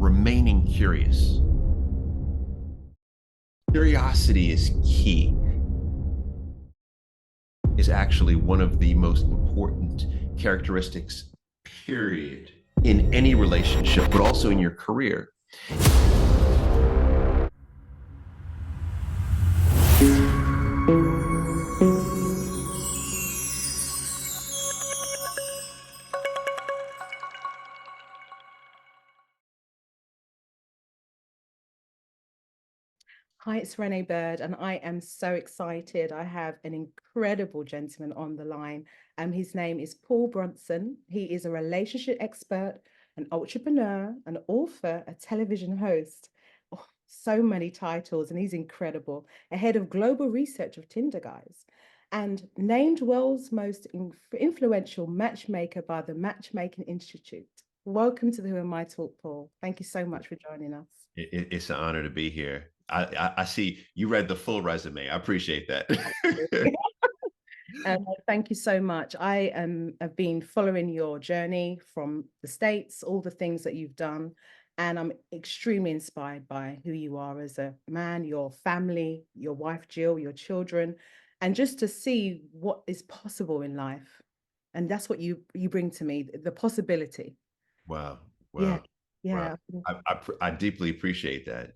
remaining curious. Curiosity is key, is actually one of the most important characteristics, period, in any relationship, but also in your career. Hi, it's Rene Byrd, and I am so excited. I have an incredible gentleman on the line. His name is Paul Brunson. He is a relationship expert, an entrepreneur, an author, a television host. Oh, so many titles, and he's incredible. A head of global research of Tinder Guys, and named world's most influential matchmaker by the Matchmaking Institute. Welcome to the Whoamitalk, Paul. Thank you so much for joining us. It's an honor to be here. I see you read the full resume. I appreciate that. Thank you so much. I have been following your journey from the States, all the things that you've done, and I'm extremely inspired by who you are as a man, your family, your wife, Jill, your children, and just to see what is possible in life. And that's what you bring to me, the possibility. Wow. Yeah, Wow. Wow. yeah. I deeply appreciate that.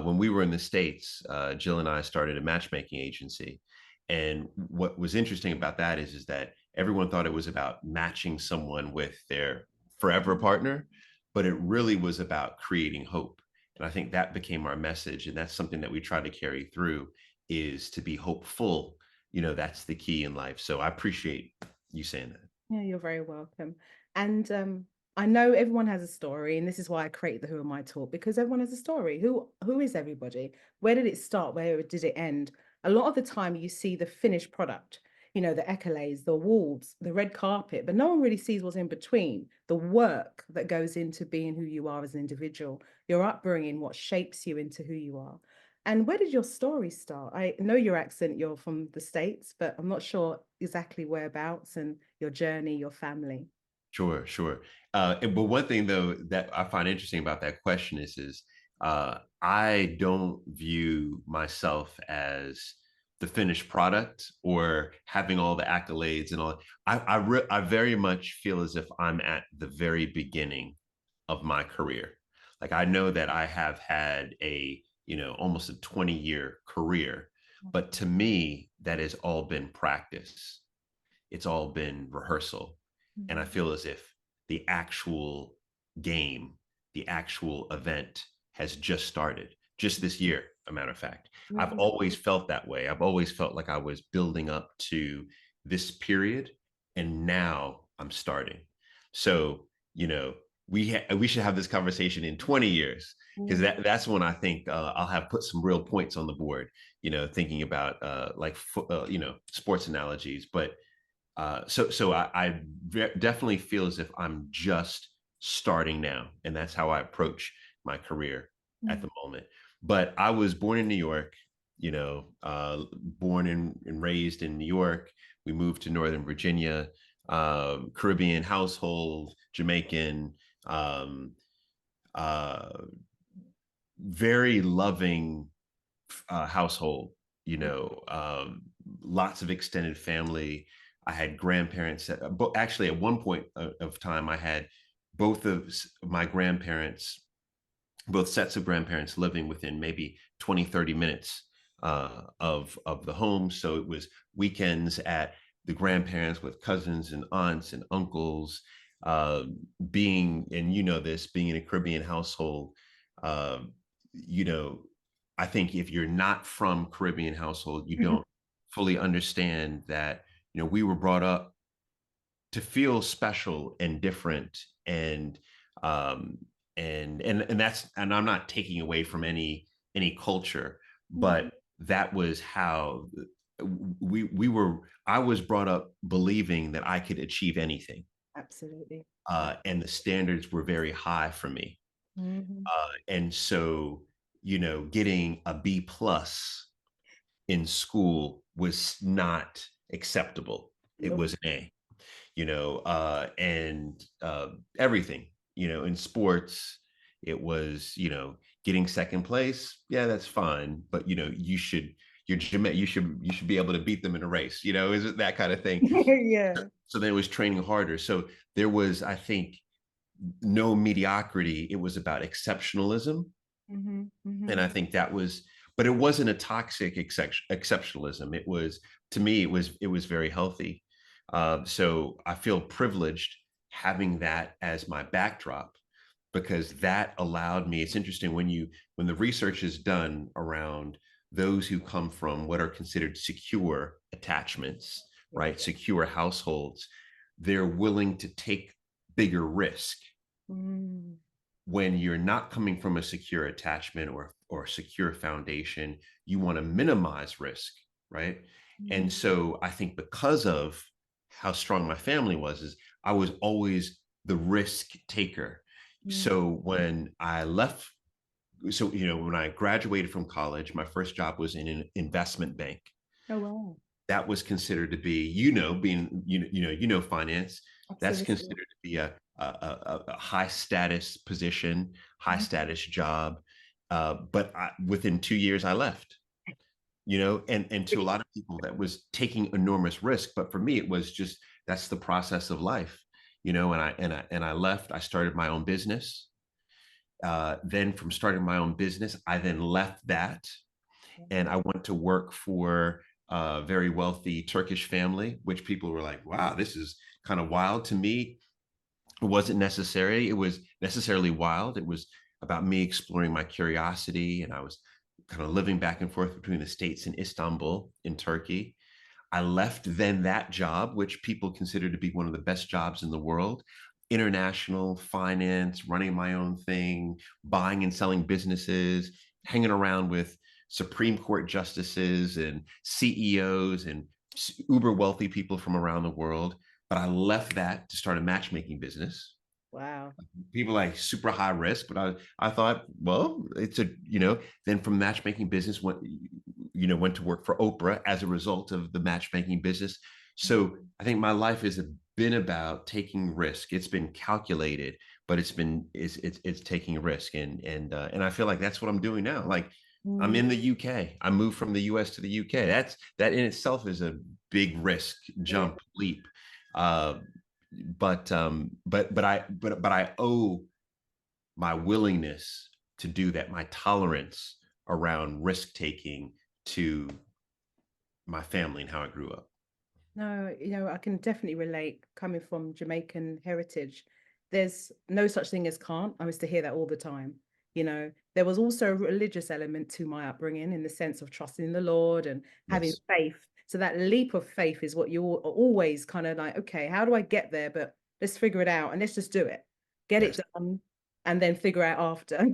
When we were in the States, Jill and I started a matchmaking agency. And what was interesting about that is that everyone thought it was about matching someone with their forever partner, but it really was about creating hope. And I think that became our message. And that's something that we try to carry through is to be hopeful. That's the key in life. So I appreciate you saying that. Yeah, you're very welcome. And I know everyone has a story, and this is why I created the Who Am I Talk, because everyone has a story. Who is everybody? Where did it start? Where did it end? A lot of the time you see the finished product, the accolades, the awards, the red carpet, but no one really sees what's in between, the work that goes into being who you are as an individual, your upbringing, what shapes you into who you are. And where did your story start? I know your accent, you're from the States, but I'm not sure exactly whereabouts and your journey, your family. Sure, sure. But one thing though that I find interesting about that question is I don't view myself as the finished product or having all the accolades and all. I very much feel as if I'm at the very beginning of my career. Like I know that I have had a almost a 20-year career, but to me that has all been practice. It's all been rehearsal. And I Mhm. feel as if the actual game, the actual event has just started, just this year, a matter of fact. I've Mhm. always felt that way. I've always felt like I was building up to this period, and now I'm starting. So, we should have this conversation in 20 years because Mhm. that's when I think I'll have put some real points on the board, thinking about sports analogies. But I definitely feel as if I'm just starting now, and that's how I approach my career at Mhm. the moment. But I was born in New York, born and raised in New York. We moved to Northern Virginia, Caribbean household, Jamaican, um, uh, very loving household, lots of extended family. I had grandparents, but actually at one point of time, I had both of my grandparents, both sets of grandparents living within maybe 20, 30 minutes of the home. So it was weekends at the grandparents with cousins and aunts and uncles, uh, and being in a Caribbean household, uh, you know, I think if you're not from Caribbean household, you Mhm. don't fully understand that, we were brought up to feel special and different um and I'm not taking away from any culture, Mhm. but that was how we were I was brought up believing that I could achieve anything, Absolutely. and the standards were very high for me, Mhm. and so getting a B plus in school was not acceptable. It Nope. was an A, and everything, in sports, It was, getting second place. Yeah, that's fine, but you should be able to beat them in a race. Is it that kind of thing? Yeah. So then it was training harder. So there was, I think, no mediocrity. It was about exceptionalism. Hmm. And Hmm. I think that was, but it wasn't a toxic exceptionalism. It was, to me, it was very healthy. So I feel privileged having that as my backdrop, because that allowed me. It's interesting when the research is done around those who come from what are considered secure attachments, Yeah. right? Secure households, they're willing to take bigger risk. Mm. When you're not coming from a secure attachment or secure foundation, you want to minimize risk, right? And Mm. so I think because of how strong my family was, is I was always the risk taker. Mm. So when I graduated from college, my first job was in an investment bank. Oh, wow. That was considered to be, being, finance, that's Absolutely. considered to be a high status position, high Mhm. status job. But within 2 years, I left. And to a lot of people, that was taking enormous risk. But for me, it was just, that's the process of life. And I left. I started my own business. Then from starting my own business, I then left that and I went to work for a very wealthy Turkish family, which people were like, wow, this is kind of wild. To me, it wasn't necessary. It was necessarily wild. It was about me exploring my curiosity. And I was kind of living back and forth between the States and Istanbul in Turkey. I left then that job, which people consider to be one of the best jobs in the world, international finance, running my own thing, buying and selling businesses, hanging around with Supreme Court justices and CEOs and uber wealthy people from around the world. But I left that to start a matchmaking business. Wow. People like super high risk, but I thought, well, it's then from matchmaking business went to work for Oprah as a result of the matchmaking business. So I think my life has been about taking risk. It's been calculated, but it's taking a risk. And I feel like that's what I'm doing now. Like, I'm Mm. in the UK. I moved from the US to the UK. That in itself is a big risk, Yeah. jump, leap. Uh, but I owe my willingness to do that, my tolerance around risk taking, to my family and how I grew up. No, I can definitely relate coming from Jamaican heritage. There's no such thing as can't. I used to hear that all the time. There was also a religious element to my upbringing in the sense of trusting in the Lord and having Yes. faith. So that leap of faith is what you're always kind of like, okay, how do I get there? But let's figure it out and let's just do it. Get it Yes. done and then figure out after.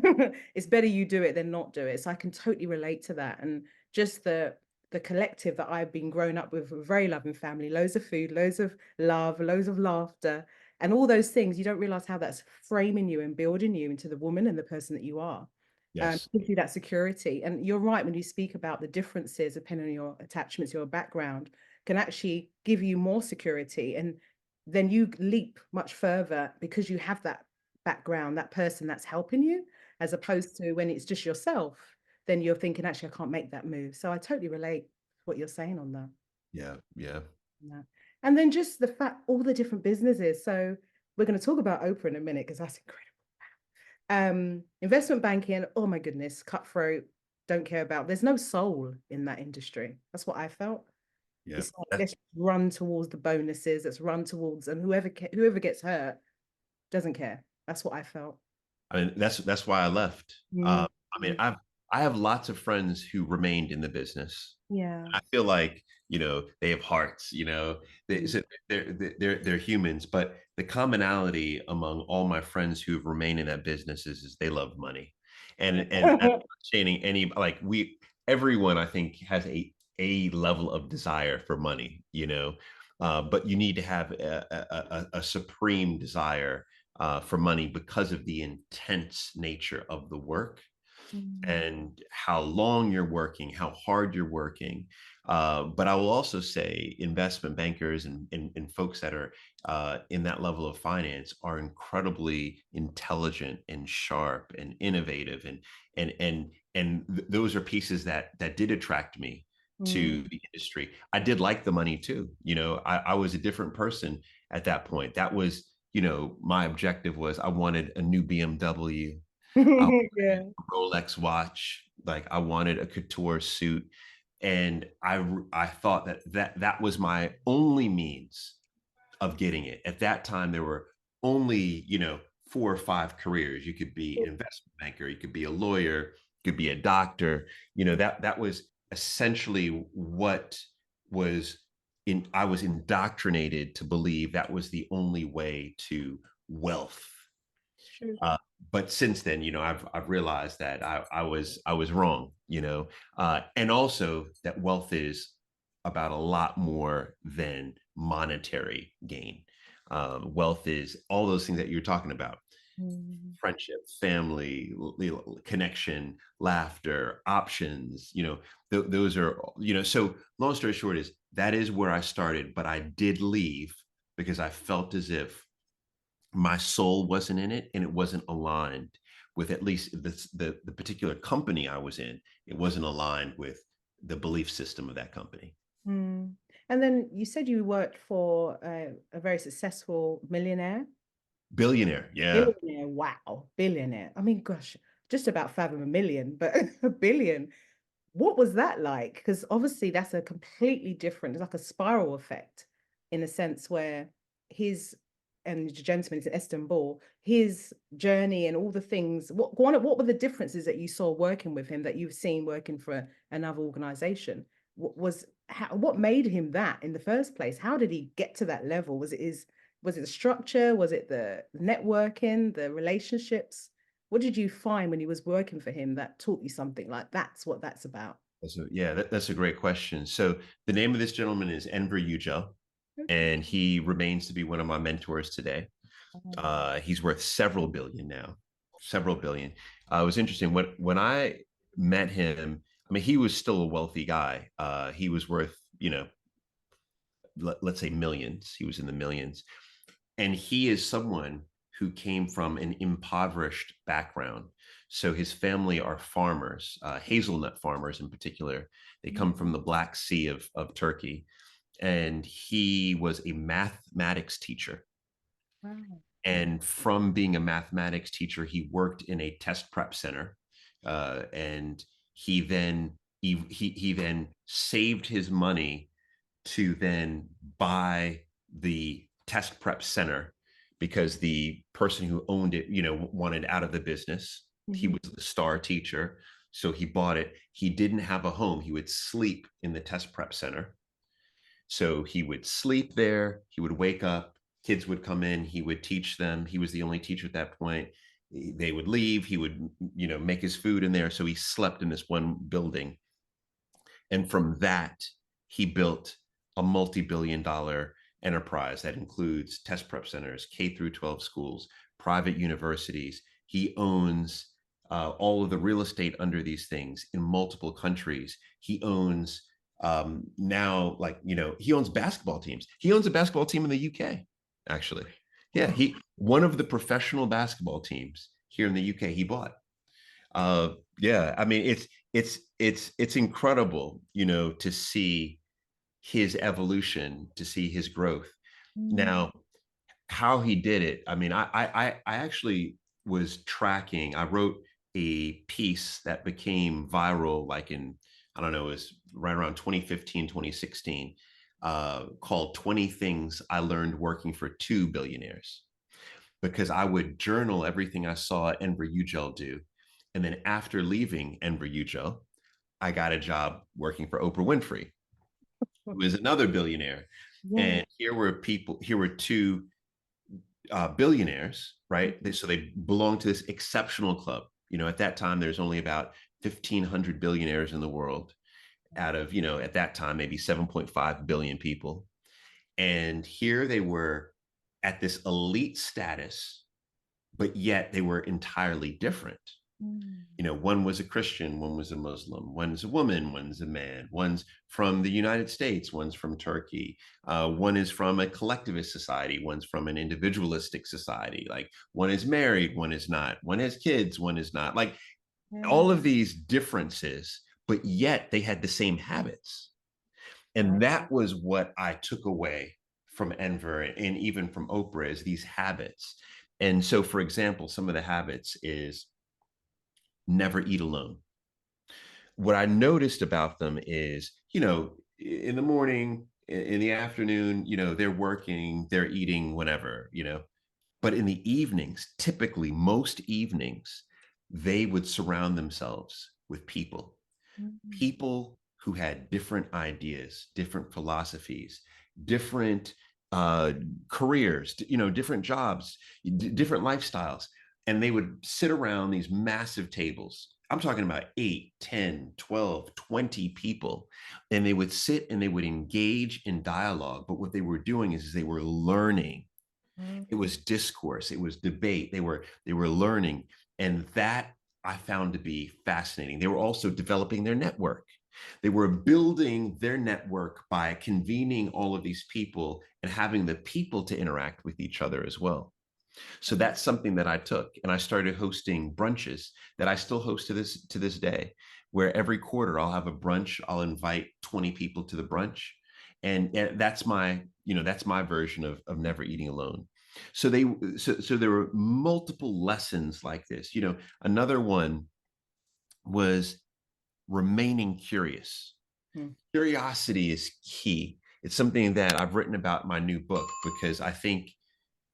It's better you do it than not do it. So I can totally relate to that. And just the collective that I've been grown up with, a very loving family, loads of food, loads of love, loads of laughter, and all those things. You don't realize how that's framing you and building you into the woman and the person that you are. Yes. Gives you that security. And you're right when you speak about the differences depending on your attachments, your background, can actually give you more security. And then you leap much further because you have that background, that person that's helping you, as opposed to when it's just yourself, then you're thinking, actually, I can't make that move. So I totally relate to what you're saying on that. Yeah. Yeah. Yeah. And then just the fact, all the different businesses. So we're going to talk about Oprah in a minute because that's incredible. Investment banking, oh my goodness, cutthroat, don't care about. There's no soul in that industry. That's what I felt. Yeah. It's like let's run towards the bonuses, let's run towards, and whoever gets hurt doesn't care. That's what I felt. I mean, that's why I left. Mm. I mean, I have lots of friends who remained in the business. Yeah. I feel like, they have hearts. Mm. So they're humans, but the commonality among all my friends who have remained in that business is they love money, and I'm not saying any, like, everyone, I think, has a level of desire for money. But you need to have a supreme desire for money because of the intense nature of the work. Mm. and how long you're working, how hard you're working. But I will also say investment bankers and folks that are in that level of finance are incredibly intelligent and sharp and innovative, and those are pieces that did attract me to Mm. the industry. I did like the money too. I was a different person at that point. That was, my objective was I wanted a new BMW. I wanted Yeah. a Rolex watch. Like I wanted a couture suit, and I thought that was my only means of getting it. At that time, there were only, 4 or 5 careers. You could be an investment banker, you could be a lawyer, you could be a doctor. That was essentially what was in. I was indoctrinated to believe that was the only way to wealth. True. uh, but since then, I've realized that I was wrong, and also that wealth is about a lot more than monetary gain. Wealth is all those things that you're talking about: Mm. friendship, family, connection, laughter, options. Those are, So long story short is that is where I started, but I did leave because I felt as if my soul wasn't in it and it wasn't aligned with at least the particular company I was in. It wasn't aligned with the belief system of that company. Mm. And then you said you worked for a very successful millionaire. Billionaire, yeah. Billionaire, wow, billionaire. I mean, gosh, just about fathom a million, but a billion. What was that like? Because obviously that's a completely different, it's like a spiral effect in a sense where his, and the gentleman is in Istanbul, his journey and all the things, what were the differences that you saw working with him that you've seen working for another organization? What made him that in the first place? How did he get to that level? Was it the structure? Was it the networking, the relationships? What did you find when you was working for him that taught you something like that's what that's about? That's a great question. So the name of this gentleman is Enver Yücel, Okay. and he remains to be one of my mentors today. Um, He's worth several billion now, several billion. It was interesting when I met him. I mean, he was still a wealthy guy. He was worth, let's say millions. He was in the millions, and he is someone who came from an impoverished background. So his family are farmers, hazelnut farmers in particular. They come from the Black Sea of Turkey, and he was a mathematics teacher. wow. And from being a mathematics teacher, he worked in a test prep center, and he then saved his money to then buy the test prep center because the person who owned it, wanted out of the business. He Mhm. was the star teacher, so he bought it. He didn't have a home. He would sleep in the test prep center. So he would sleep there, he would wake up, kids would come in, he would teach them. He was the only teacher at that point. They would leave, he would, make his food in there. So he slept in this one building. And from that, he built a multi-billion-dollar enterprise that includes test prep centers, K through 12 schools, private universities. He owns all of the real estate under these things in multiple countries. He owns now, like, he owns basketball teams. He owns a basketball team in the UK, actually. Yeah, Wow. he one of the professional basketball teams here in the UK he bought. Yeah, I mean it's incredible, to see his evolution, to see his growth. Mm. Now, how he did it, I mean, I actually was tracking. I wrote a piece that became viral, like in, I don't know, it was right around 2015, 2016, called 20 Things I Learned Working for Two Billionaires, because I would journal everything I saw Enver Yücel do. And then after leaving Enver Yücel, I got a job working for Oprah Winfrey, who is another billionaire. Yeah. And here were two billionaires, right? So they belong to this exceptional club. At that time, there's only about 1,500 billionaires in the world out of, at that time, maybe 7.5 billion people. And here they were at this elite status, but yet they were entirely different. Mm. You know, one was a Christian, one was a Muslim, one's a woman, one's a man, one's from the United States, one's from Turkey, one is from a collectivist society, one's from an individualistic society. Like one is married, one is not, one has kids, one is not. Like all Yeah. of these differences, but yet they had the same habits. And Okay. that was what I took away from Enver and even from Oprah is these habits. And so, for example, some of the habits is never eat alone. What I noticed about them is, you know, in the morning, in the afternoon, you know, they're working, they're eating whenever, you know, but in the evenings, typically most evenings, they would surround themselves with Mm. people who had different ideas, different philosophies, different uh, careers, you know, different jobs, different lifestyles. And they would sit around these massive tables. I'm talking about 8, 10, 12, 20 people. And they would sit and they would engage in dialogue. But what they were doing is they were learning. It Okay. was discourse, it was debate, they were learning, and that I found to be fascinating. They were also developing their network. They were building their network by convening all of these people and having the people to interact with each other as well. So Mm. that's something that I took, and I started hosting brunches that I still host to this day, where every quarter I'll have a brunch. I'll invite 20 people to the brunch, and that's my version of never eating alone. So there were multiple lessons like this. You know, another one was remaining curious. Mm. Curiosity is key. It's something that I've written about in my new book because I think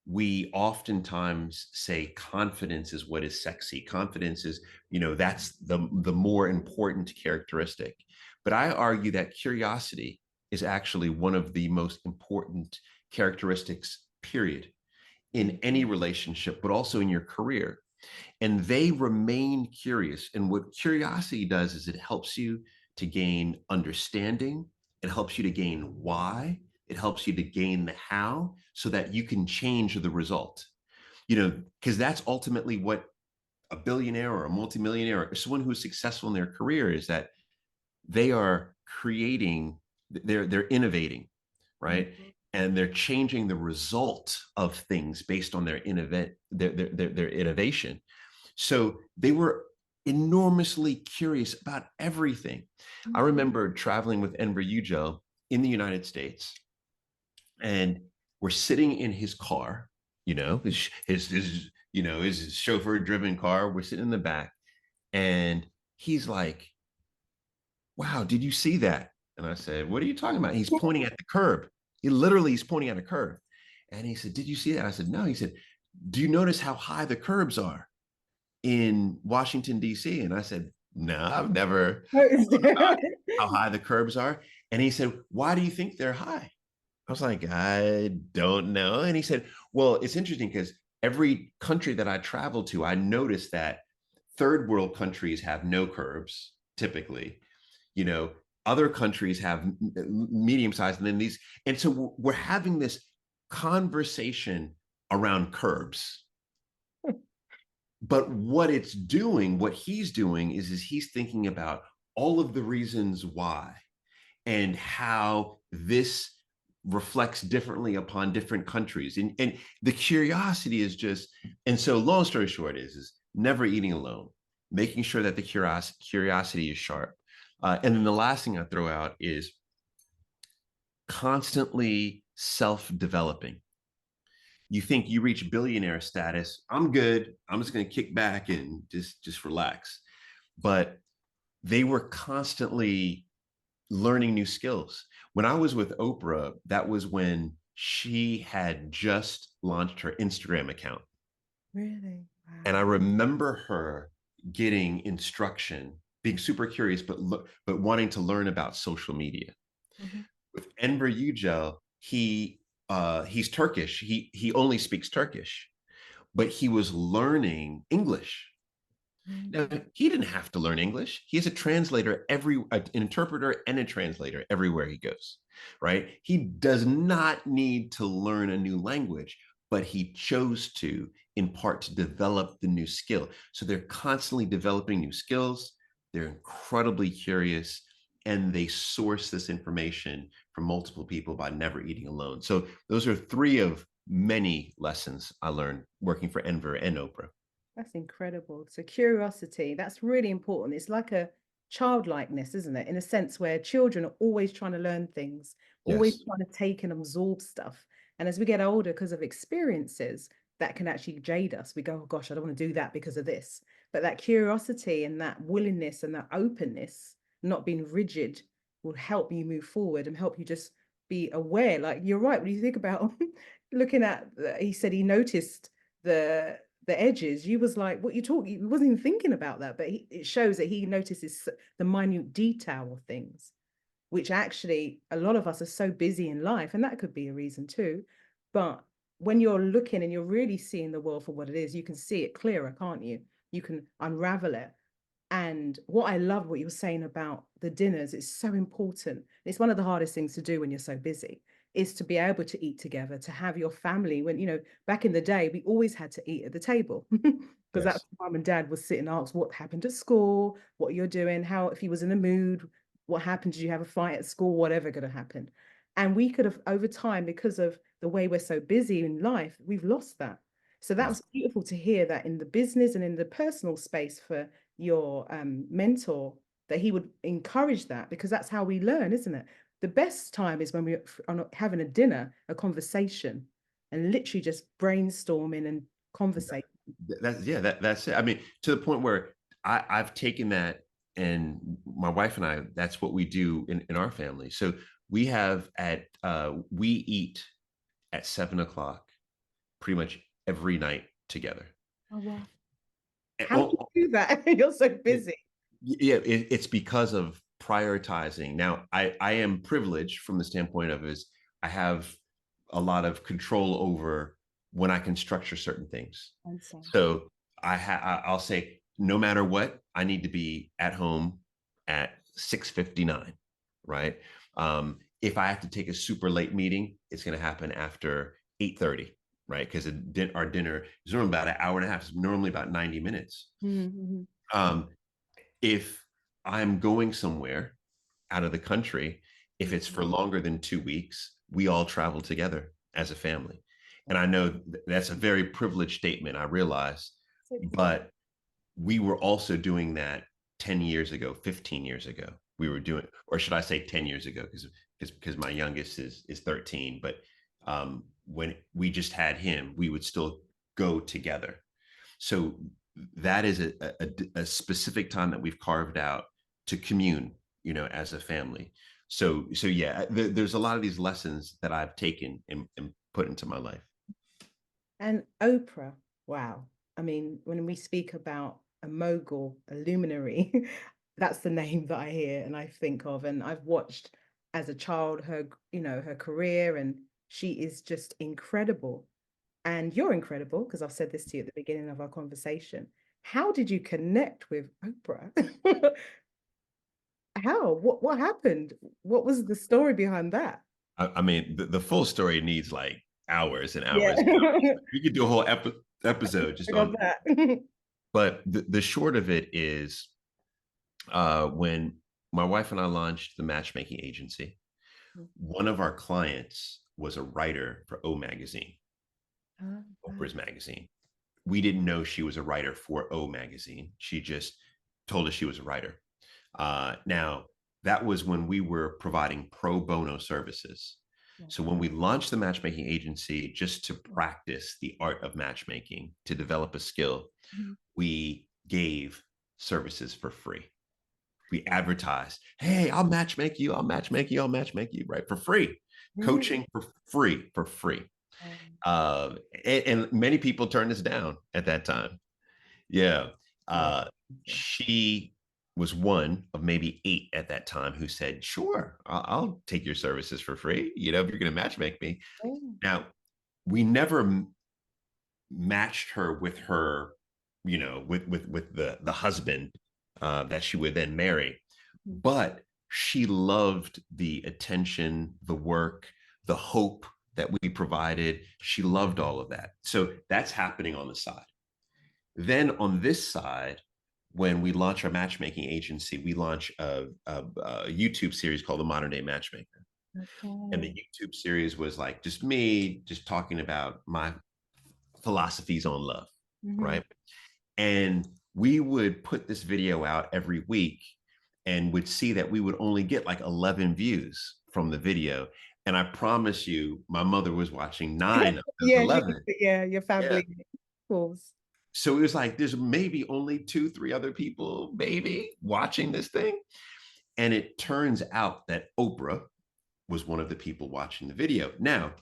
we oftentimes say confidence is what is sexy. Confidence is, that's the more important characteristic. But I argue that curiosity is actually one of the most important characteristics, period, in any Mhm. relationship, but also in your career. And they remain curious. And what curiosity does is it helps you to gain understanding, it helps you to gain why, it helps you to gain the how so that you can change the result. Because that's ultimately what a billionaire or a multimillionaire or someone who's successful in their career is, that they are creating, they're innovating, right? Mhm. And they're changing the result of things based on their innovation. So they were enormously curious about everything. I Mhm. remember traveling with Enver Yücel in the United States, and we're sitting in his car, his chauffeur driven car. We're sitting in the back, and he's like, "Wow, did you see that?" And I said, "What are you talking about?" He's pointing at the curb. He's pointing at a curb. And he said, "Did you see that?" I said, "No." He said, "Do you notice how high the curbs are in Washington, D.C.?" And I said, "No, I've never Noticed thought about it. how high the curbs are." And he said, "Why do you think they're high?" I was like, "I don't know." And he said, "Well, it's interesting because every country that I travel to, I noticed that third world countries have no curbs typically. You know, other countries have medium sized, and then these. And so we're having this conversation around curbs. But what he's doing is he's thinking about all of the reasons why and how this reflects differently upon different countries. And the curiosity is just, and so long story short is never eating alone, making sure that the curiosity is sharp. And then the last thing I throw out is constantly self-developing. You think you reach billionaire status, I'm good, I'm just going to kick back and just relax. But they were constantly learning new skills. When I was with Oprah, that was when she had just launched her Instagram account. Really? And I Wow. remember her getting instruction, being super curious, but wanting to learn about social media. Mhm. With Enver Yücel, he's Turkish. He only speaks Turkish, but he was learning English. Now, Mm. he didn't have to learn English. He has a translator, an interpreter and a translator everywhere he goes, right? He does not need to learn a new language, but he chose to in part to develop the new skill. So they're constantly developing new skills. They're incredibly curious, and they source this information from multiple people by never eating alone. So those are three of many lessons I learned working for Enver and Oprah. That's incredible. So curiosity, that's really important. It's like a childlikeness, isn't it? In a sense where children are always trying to learn things, always Yes. trying to take and absorb stuff. And as we get older, because of experiences, that can actually jade us. We go, oh gosh, I don't want to do that because of this. But that curiosity and that willingness and that openness, not being rigid, will help you move forward and help you just be aware. Like you're right, when you think about looking at, he said he noticed the edges, you was like, what you talking? He wasn't even thinking about that, but it shows that he notices the minute detail of things, which actually a lot of us are so busy in life, and that could be a reason too. But when you're looking and you're really seeing the world for what it is, you can see it clearer, can't you? You can unravel it. And what I love what you were saying about the dinners, it's so important. It's one of the hardest things to do when you're so busy, is to be able to eat together, to have your family. When, back in the day, we always had to eat at the table because that's Yes. mum and dad was sitting and asked what happened at school, what you're doing, how, if he was in a mood, what happened, did you have a fight at school, whatever could have happened. And we could have, over time, because of the way we're so busy in life, we've lost that. So that Yes. was beautiful to hear that in the business and in the personal space for your mentor, that he would encourage that, because that's how we learn, isn't it? The best time is when we're having a dinner, a conversation, and literally just brainstorming and conversation. That's it. I mean, to the point where I've taken that, and my wife and I, that's what we do in our family. So we eat at 7 o'clock pretty much every night together. Oh, wow. And, How do you do that? You're so busy. yeah, it's because of prioritizing. Now, I am privileged from the standpoint of is I have a lot of control over when I can structure certain things. And so, So I'll say no matter what, I need to be at home at 6:59, right? If I have to take a super late meeting, it's going to happen after 8:30, right? Because our dinner is normally about an hour and a half. It's normally about 90 minutes. mm-hmm. Um, if I'm going somewhere out of the country, if it's for longer than 2 weeks, we all travel together as a family. And I know that's a very privileged statement, I realize, So but we were also doing that 10 years ago, 15 years ago. We were doing, or should I say 10 years ago, because my youngest is 13. But when we just had him, we would still go together. So that is a specific time that we've carved out to commune, as a family. So yeah, there's a lot of these lessons that I've taken and put into my life. And Oprah, wow. I mean, when we speak about a mogul, a luminary, that's the name that I hear and I think of. And I've watched as a child her, her career, and she is just incredible. And you're incredible, because I've said this to you at the beginning of our conversation. How did you connect with Oprah? How? What happened? What was the story behind that? I mean, the full story needs like hours and Yeah. hours and hours. We could do a whole episode just I got on, that. but the short of it is, when my wife and I launched the matchmaking agency, one of our clients was a writer for O Magazine, Oh, wow. Oprah's magazine. We didn't know she was a writer for O Magazine. She just told us she was a writer. Now, that was when we were providing pro bono services. Yeah. So when we launched the matchmaking agency, just to practice the art of matchmaking, to develop a skill, Mhm. we gave services for free. We advertised, hey, I'll matchmake you, I'll matchmake you, I'll matchmake you, right? For free. Really? Coaching for free, for free. Um, And many people turned us down at that time. Yeah. yeah. Uh, she was one of maybe 8 at that time who said, sure, I'll take your services for free, if you're going to matchmake me. Oh, Now, we never matched her with with the husband that she would then marry, mhm. but she loved the attention, the work, the hope that we provided. She loved all of that. So that's happening on the side. Then on this side, when we launch our matchmaking agency, we launch a YouTube series called The Modern Day Matchmaker. And the Okay. YouTube series was like just me, just talking about my philosophies on love, Hmm. right? And we would put this video out every week and would see that we would only get like 11 views from the video. And I promise you, my mother was watching 9 of those Yeah, 11. yeah, your Yeah. family, of course. So it was like there's maybe only 2, 3 other people, maybe watching this thing. And it turns out that Oprah was one of the people watching the video. Now,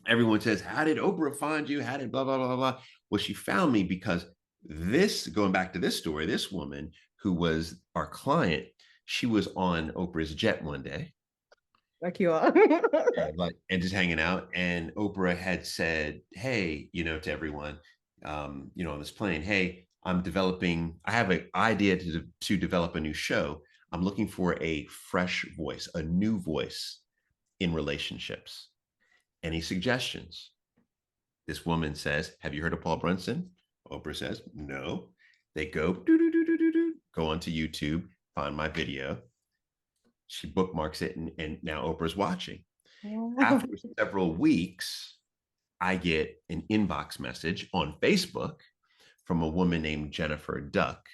everyone says, how did Oprah find you? How did blah, blah, blah, blah? Well, she found me because this, going back to this story, this woman who was our client, she was on Oprah's jet one day, Like you are. like, and just hanging out. And Oprah had said, hey, to everyone, on this plane, hey, I have an idea to develop a new show. I'm looking for a fresh voice, a new voice in relationships. Any suggestions? This woman says, have you heard of Paul Brunson? Oprah says, no. They go onto YouTube, find my video. She bookmarks it, and now Oprah's watching. Wow. After several weeks, I get an inbox message on Facebook from a woman named Jennifer Duck.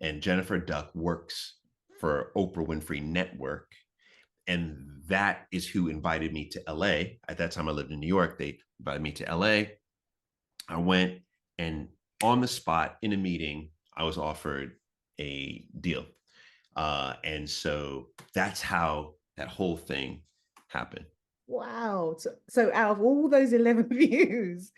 And Jennifer Duck works for Oprah Winfrey Network. And that is who invited me to LA. At that time, I lived in New York. They invited me to LA. I went, and on the spot in a meeting, I was offered a deal. And so that's how that whole thing happened. Wow. So out of all those 11 views,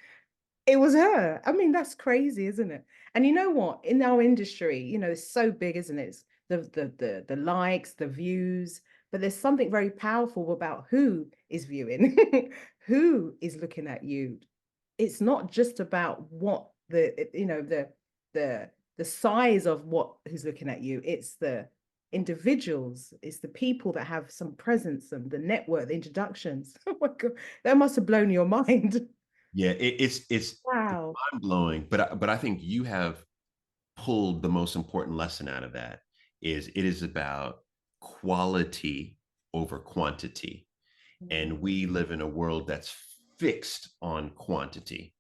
it was her. I mean, that's crazy, isn't it? And you know what? In our industry, it's so big, isn't it? It's the likes, the views, but there's something very powerful about who is viewing, who is looking at you. It's not just about what the size of what who's looking at you. It's the individuals, it's the people that have some presence and the network, the introductions. Oh my God, that must have blown your mind. Yeah, it's Wow. mind blowing, but I think you have pulled the most important lesson out of that. Is it is about quality over quantity, and we live in a world that's fixed on quantity.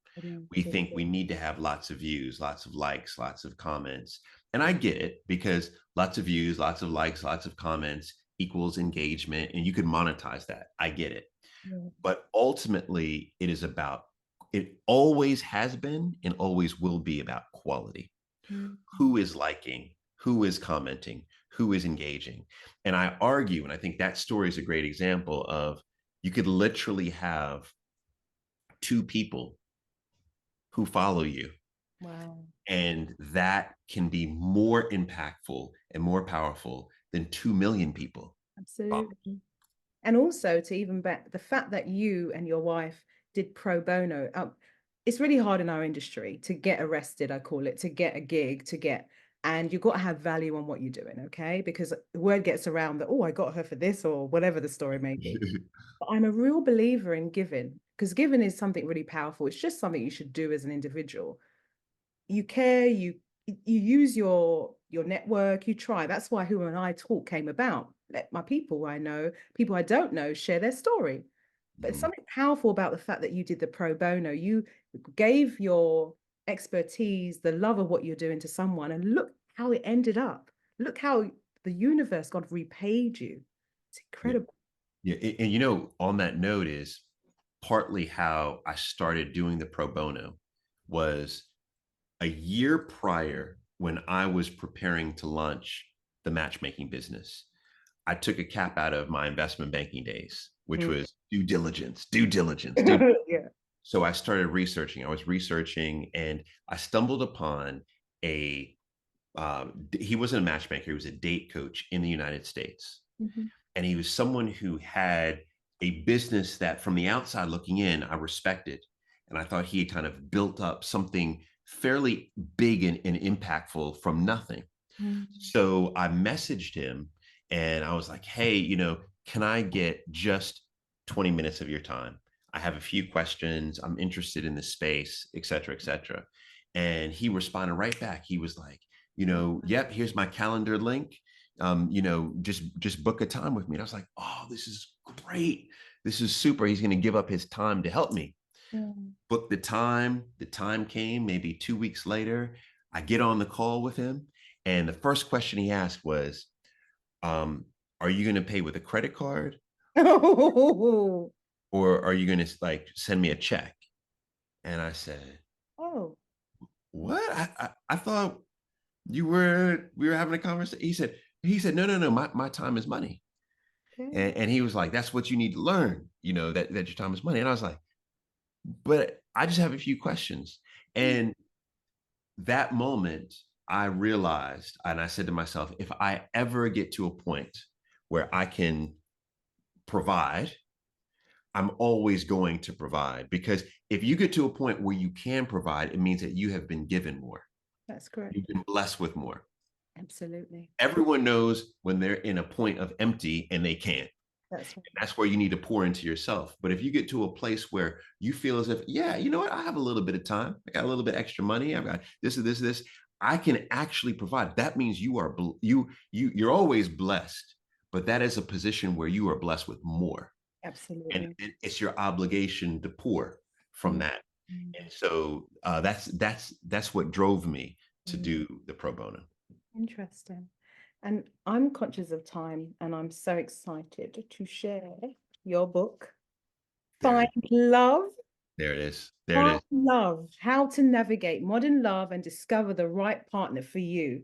We think we need to have lots of views, lots of likes, lots of comments. And I get it, because lots of views, lots of likes, lots of comments equals engagement, and you could monetize that. I get it. Yeah. But ultimately, it always has been and always will be about quality. Mhm. Who is liking, who is commenting, who is engaging. And I argue, and I think that story is a great example of, you could literally have 2 people who follow you, Wow. and that can be more impactful and more powerful than 2 million people. Absolutely. And also to even bet the fact that you and your wife did pro bono. It's really hard in our industry to get arrested, I call it, to get a gig, and you've got to have value on what you're doing, okay? Because the word gets around that, oh, I got her for this, or whatever the story may be. But I'm a real believer in giving, because giving is something really powerful. It's just something you should do as an individual. You care, you use your network, you try. That's why Who and I Talk came about. Let my people I know, people I don't know, share their story. But it's Mhm. something powerful about the fact that you did the pro bono. You gave your expertise, the love of what you're doing to someone, and look how it ended up. Look how the universe, God, repaid you. It's Yeah. incredible. Yeah. And, on that note, is partly how I started doing the pro bono was a year prior, when I was preparing to launch the matchmaking business. I took a cap out of my investment banking days, which Mm. was due diligence, due diligence, due. Yeah. So I started researching. I was researching, and I stumbled upon a. He wasn't a matchmaker; he was a date coach in the United States, Mhm. and he was someone who had a business that, from the outside looking in, I respected, and I thought he had kind of built up something fairly big and impactful from nothing. Mm. So I messaged him, and I was like, hey, can I get just 20 minutes of your time? I have a few questions. I'm interested in this space, et cetera, et cetera. And he responded right back. He was like, yep, here's my calendar link. Just book a time with me. And I was like, oh, this is great. This is super. He's going to give up his time to help me. Mm. Book the time. The time came maybe 2 weeks later. I get on the call with him. And the first question he asked was, um, are you going to pay with a credit card, Oh, or are you going to like send me a check? And I said, oh, what? I thought we were having a conversation. He said, no, no, no, my time is money. okay. And he was like, that's what you need to learn, that your time is money. And I was like, but I just have a few questions. And that moment, I realized, and I said to myself, if I ever get to a point where I can provide, I'm always going to provide, because if you get to a point where you can provide, it means that you have been given more. That's correct. You've been blessed with more. Absolutely. Everyone knows when they're in a point of empty and they can't. That's right. That's where you need to pour into yourself. But if you get to a place where you feel as if, yeah, you know what, I have a little bit of time, I got a little bit extra money, I've got this and this, I can actually provide. That means you are you're always blessed, but that is a position where you are blessed with more, and Absolutely. it's your obligation to pour from Mm, that. mm, And so that's what drove me to mm. do the pro bono. Interesting. And I'm conscious of time, and I'm so excited to share your book, There Find it, Love. there it is. There it Find is. Love, How to Navigate Modern Love and Discover the Right Partner for You.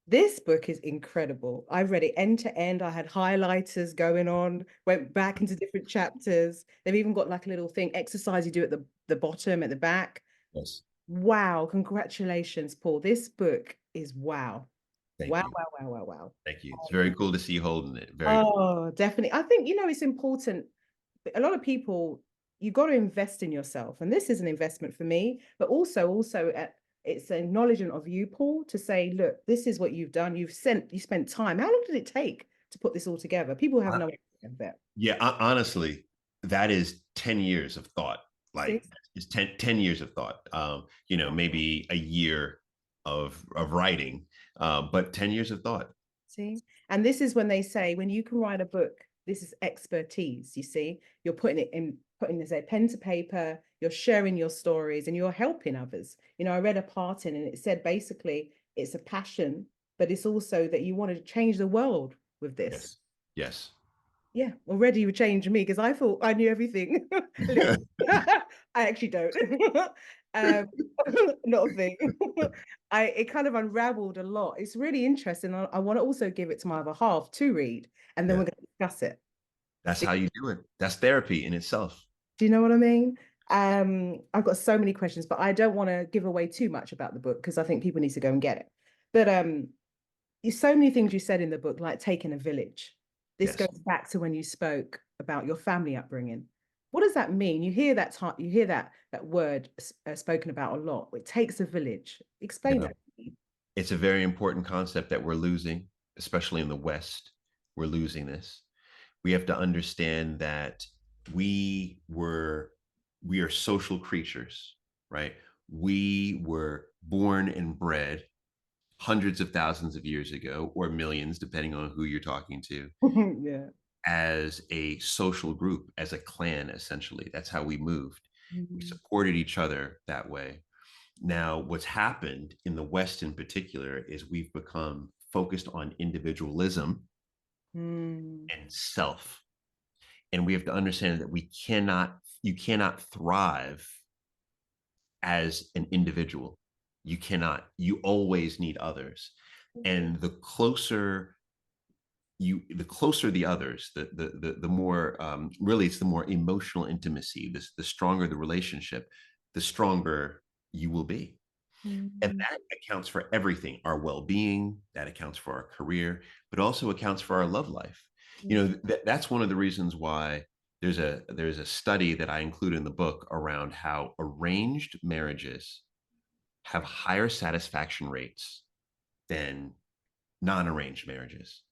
This book is incredible. I read it end to end. I had highlighters going on, went back into different chapters. They've even got like a little thing, exercise you do at the bottom, at the back. Yes. Wow. Congratulations, Paul. This book is wow. Thank Wow, you. wow, wow, wow, wow. Thank you. It's very cool to see you holding it. Very cool. Oh, definitely. I think, it's important. A lot of people, you got to invest in yourself. And this is an investment for me, but also it's an acknowledgement of you, Paul, to say, look, this is what you've done. You spent time. How long did it take to put this all together? People have no idea of that. Yeah, honestly, that is 10 years of thought. See? Like, it's 10 years of thought. Maybe a year of writing, but 10 years of thought. See? And this is when they say, when you can write a book, this is expertise, you see? You're putting this a pen to paper, you're sharing your stories and you're helping others. I read a part in and it said basically it's a passion, but it's also that you want to change the world with this. Yes. Yes. Yeah, already you changed me because I thought I knew everything. Literally. I actually don't. um, not a thing. It kind of unraveled a lot. It's really interesting. I want to also give it to my other half to read, and then Yeah. we're going to discuss it. That's how you do it. That's therapy in itself. Do you know what I mean? I've got so many questions, but I don't want to give away too much about the book because I think people need to go and get it. But there's so many things you said in the book, like taking a village. This Yes. goes back to when you spoke about your family upbringing. What does that mean? You hear that word spoken about a lot. It takes a village. Explain Yeah. that to me. It's a very important concept that we're losing, especially in the West. We're losing this. We have to understand that we were we are social creatures, right? We were born and bred hundreds of thousands of years ago, or millions, depending on who you're talking to, Yeah. as a social group, as a clan. Essentially, that's how we moved. We Mm. supported each other that way. Now, what's happened in the West in particular is we've become focused on individualism Mm. and self. And we have to understand that you cannot thrive as an individual. You cannot, you always need others. And the closer the others, the more, really, it's the more emotional intimacy, the stronger the relationship, the stronger you will be. And Mm. that accounts for everything, our well-being, that accounts for our career, but also accounts for our love life. Mm. That's one of the reasons why there's a study that I include in the book around how arranged marriages have higher satisfaction rates than non-arranged marriages.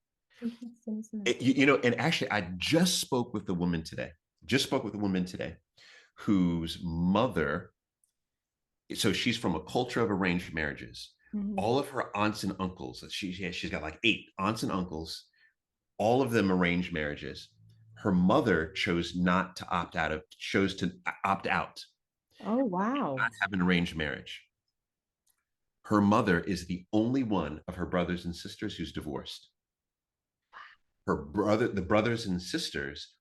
Interesting, isn't it? And actually, I just spoke with a woman today. Just spoke with a woman today whose mother, so she's from a culture of arranged marriages. Mhm. All of her aunts and uncles, she's got like 8 aunts and uncles, all of them arranged marriages. Her mother chose not to opt out of, chose to opt out, Oh, wow. not have an arranged marriage. Her mother is the only one of her brothers and sisters who's divorced. The brothers and sisters,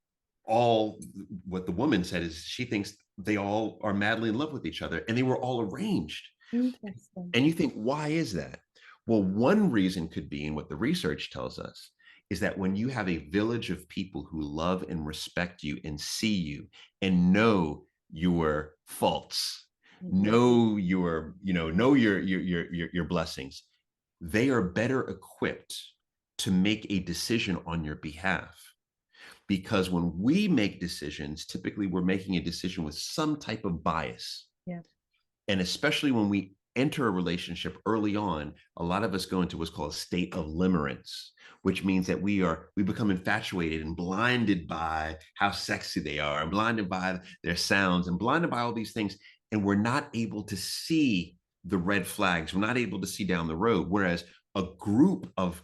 all, what the woman said is she thinks they all are madly in love with each other and they were all arranged. Interesting. And you think, why is that? Well, one reason could be, and what the research tells us, is that when you have a village of people who love and respect you and see you and know your faults, Mhm. know your, know your blessings, they are better equipped to make a decision on your behalf. Because when we make decisions, typically we're making a decision with some type of bias. Yeah. And especially when we enter a relationship early on, a lot of us go into what's called a state of limerence, which means that we become infatuated and blinded by how sexy they are, and blinded by their sounds, and blinded by all these things. And we're not able to see the red flags. We're not able to see down the road. Whereas a group of